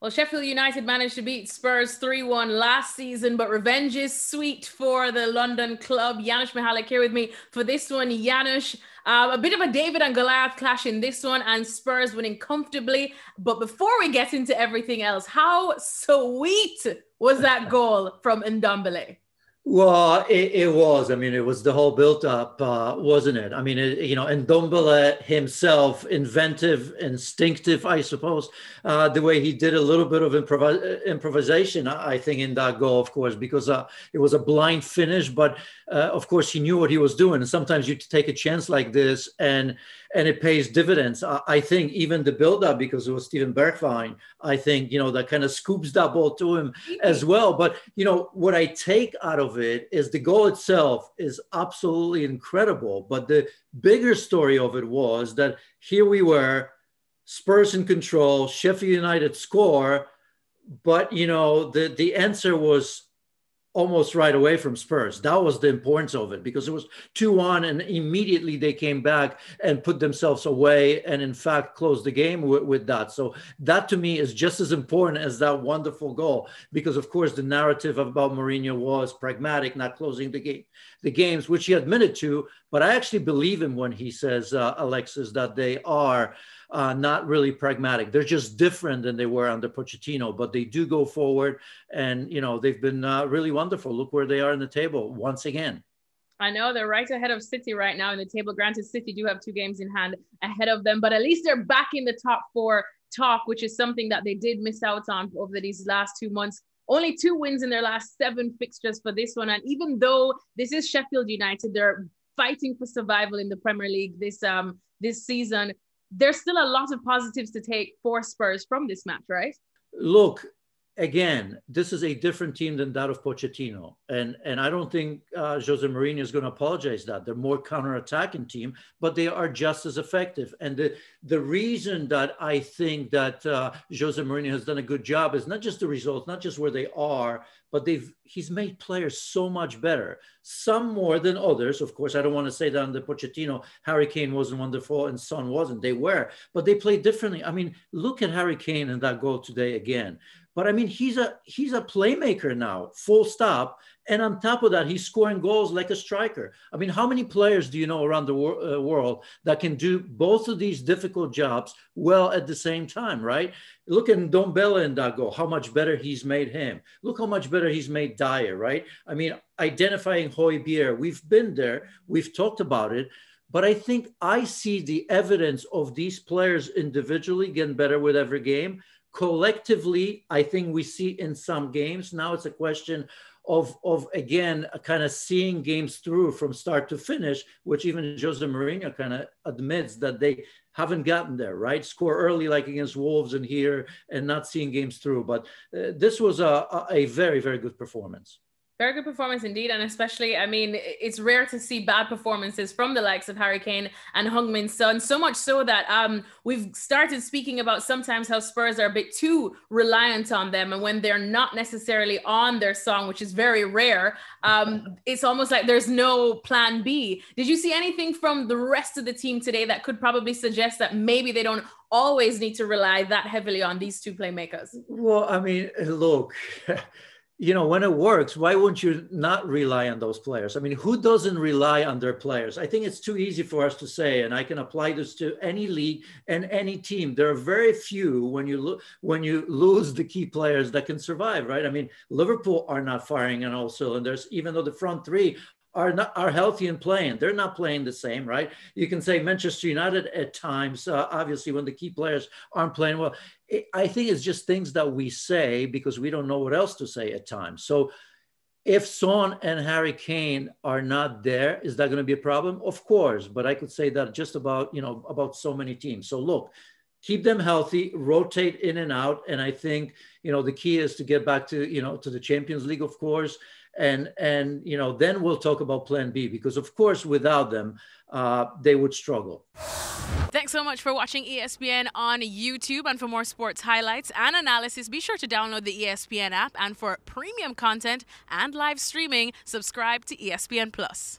Well, Sheffield United managed to beat Spurs 3-1 last season, but revenge is sweet for the London club. Janusz Michallik here with me for this one. Janusz, a bit of a David and Goliath clash in this one, and Spurs winning comfortably. But before we get into everything else, how sweet was that goal from Ndombele? Well, it was. I mean, it was the whole build-up, wasn't it? I mean, and Ndombele himself, inventive, instinctive, I suppose, the way he did a little bit of improvisation, I think, in that goal, of course, because it was a blind finish, but of course, he knew what he was doing. And sometimes you take a chance like this, and it pays dividends. I think even the build-up, because it was Steven Bergwijn, I think, that kind of scoops that ball to him as well. But, what I take out of it is the goal itself is absolutely incredible. But the bigger story of it was that here we were, Spurs in control, Sheffield United score, but, the answer was almost right away from Spurs. That was the importance of it, because it was 2-1 and immediately they came back and put themselves away and in fact closed the game with that. So that to me is just as important as that wonderful goal, because of course the narrative about Mourinho was pragmatic, not closing the games, which he admitted to, but I actually believe him when he says, Alexis, that they are not really pragmatic. They're just different than they were under Pochettino, but they do go forward, and they've been really wonderful. Look where they are in the table once again. I know they're right ahead of City right now in the table. Granted, City do have 2 games in hand ahead of them, but at least they're back in the top 4 talk, which is something that they did miss out on over these last 2 months. Only 2 wins in their last 7 fixtures for this one. And even though this is Sheffield United, they're fighting for survival in the Premier League this season. There's still a lot of positives to take for Spurs from this match, right? Look, again, this is a different team than that of Pochettino. And I don't think Jose Mourinho is going to apologize that. They're more counter-attacking team, but they are just as effective. And the reason that I think that Jose Mourinho has done a good job is not just the results, not just where they are, but he's made players so much better. Some more than others. Of course, I don't want to say that under Pochettino, Harry Kane wasn't wonderful and Son wasn't. They were, but they played differently. I mean, look at Harry Kane and that goal today again. But I mean, he's a playmaker now, full stop. And on top of that, he's scoring goals like a striker. I mean, how many players do you know around the world that can do both of these difficult jobs well at the same time, right? Look at Ndombele in that goal, how much better he's made him. Look how much better he's made Dyer, right? I mean, identifying Højbjerg, we've been there, we've talked about it. But I think I see the evidence of these players individually getting better with every game. Collectively, I think we see in some games. Now it's a question of again, kind of seeing games through from start to finish, which even Jose Mourinho kind of admits that they haven't gotten there, right? Score early like against Wolves and here, and not seeing games through. But this was a very, very good performance. Very good performance indeed. And especially, I mean, it's rare to see bad performances from the likes of Harry Kane and Heung-min Son. So much so that we've started speaking about sometimes how Spurs are a bit too reliant on them. And when they're not necessarily on their song, which is very rare, it's almost like there's no plan B. Did you see anything from the rest of the team today that could probably suggest that maybe they don't always need to rely that heavily on these 2 playmakers? Well, I mean, look... when it works, why wouldn't you not rely on those players? I mean, who doesn't rely on their players? I think it's too easy for us to say, and I can apply this to any league and any team. There are very few when you lose the key players that can survive, right? I mean, Liverpool are not firing on all cylinders, even though the front 3 are healthy and playing. They're not playing the same, right? You can say Manchester United at times, obviously when the key players aren't playing well. I think it's just things that we say because we don't know what else to say at times. So if Son and Harry Kane are not there, is that going to be a problem? Of course, but I could say that just about, about so many teams. So look, keep them healthy, rotate in and out. And I think, the key is to get back to, to the Champions League, of course. And then we'll talk about plan B, because of course, without them, they would struggle. Thanks so much for watching ESPN on YouTube. And for more sports highlights and analysis, be sure to download the ESPN app. And for premium content and live streaming, subscribe to ESPN Plus.